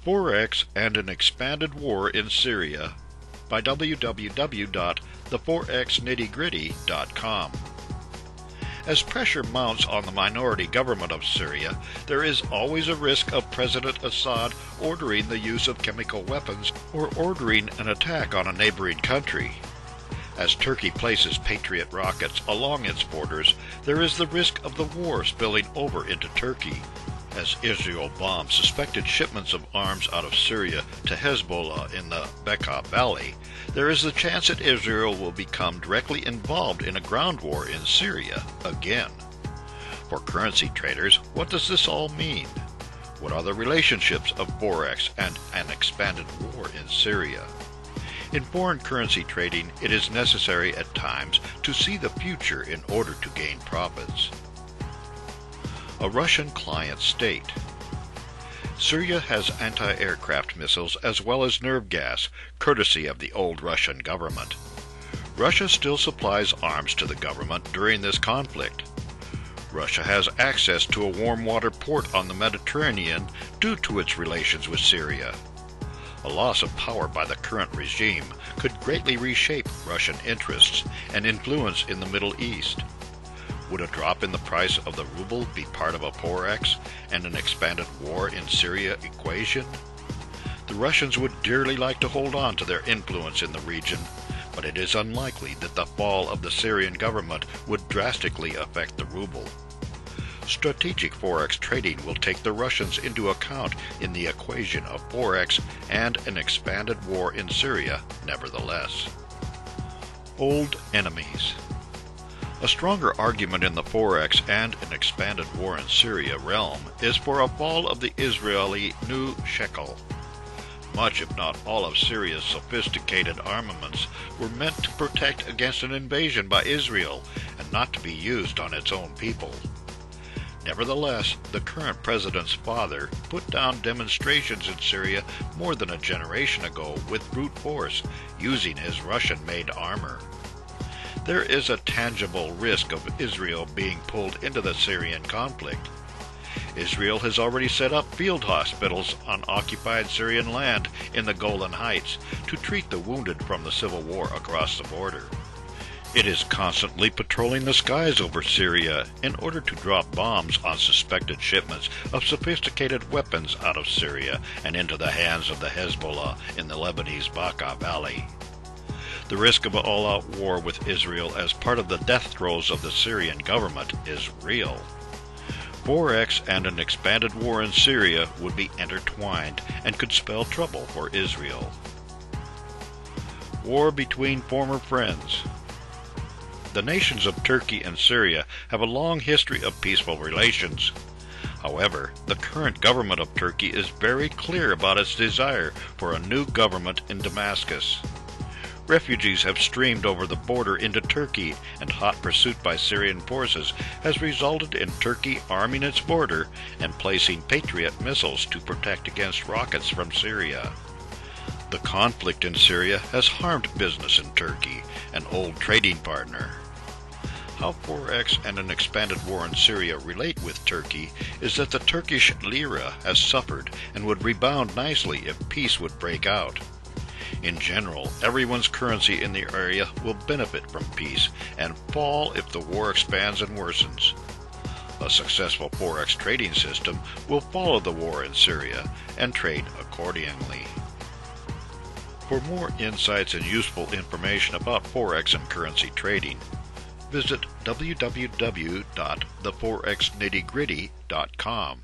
Forex and an Expanded War in Syria by www.theforexnittygritty.com. As pressure mounts on the minority government of Syria, there is always a risk of President Assad ordering the use of chemical weapons or ordering an attack on a neighboring country. As Turkey places patriot rockets along its borders, there is the risk of the war spilling over into Turkey. As Israel bombs suspected shipments of arms out of Syria to Hezbollah in the Bekaa Valley, there is the chance that Israel will become directly involved in a ground war in Syria again. For currency traders, what does this all mean? What are the relationships of Forex and an expanded war in Syria? In foreign currency trading, it is necessary at times to see the future in order to gain profits. A Russian client state. Syria has anti-aircraft missiles as well as nerve gas, courtesy of the old Russian government. Russia still supplies arms to the government during this conflict. Russia has access to a warm water port on the Mediterranean due to its relations with Syria. A loss of power by the current regime could greatly reshape Russian interests and influence in the Middle East. Would a drop in the price of the ruble be part of a Forex and an expanded war in Syria equation? The Russians would dearly like to hold on to their influence in the region, but it is unlikely that the fall of the Syrian government would drastically affect the ruble. Strategic Forex trading will take the Russians into account in the equation of Forex and an expanded war in Syria, nevertheless. Old enemies. A stronger argument in the Forex and an expanded war in Syria realm is for a fall of the Israeli new shekel. Much, if not all, of Syria's sophisticated armaments were meant to protect against an invasion by Israel and not to be used on its own people. Nevertheless, the current president's father put down demonstrations in Syria more than a generation ago with brute force, using his Russian-made armor. There is a tangible risk of Israel being pulled into the Syrian conflict. Israel has already set up field hospitals on occupied Syrian land in the Golan Heights to treat the wounded from the civil war across the border. It is constantly patrolling the skies over Syria in order to drop bombs on suspected shipments of sophisticated weapons out of Syria and into the hands of the Hezbollah in the Lebanese Bekaa Valley. The risk of an all-out war with Israel as part of the death throes of the Syrian government is real. Forex and an expanded war in Syria would be intertwined and could spell trouble for Israel. War between former friends. The nations of Turkey and Syria have a long history of peaceful relations. However, the current government of Turkey is very clear about its desire for a new government in Damascus. Refugees have streamed over the border into Turkey, and hot pursuit by Syrian forces has resulted in Turkey arming its border and placing patriot missiles to protect against rockets from Syria. The conflict in Syria has harmed business in Turkey, an old trading partner. How Forex and an expanded war in Syria relate with Turkey is that the Turkish lira has suffered and would rebound nicely if peace would break out. In general, everyone's currency in the area will benefit from peace and fall if the war expands and worsens. A successful Forex trading system will follow the war in Syria and trade accordingly. For more insights and useful information about Forex and currency trading, visit www.theforexnittygritty.com.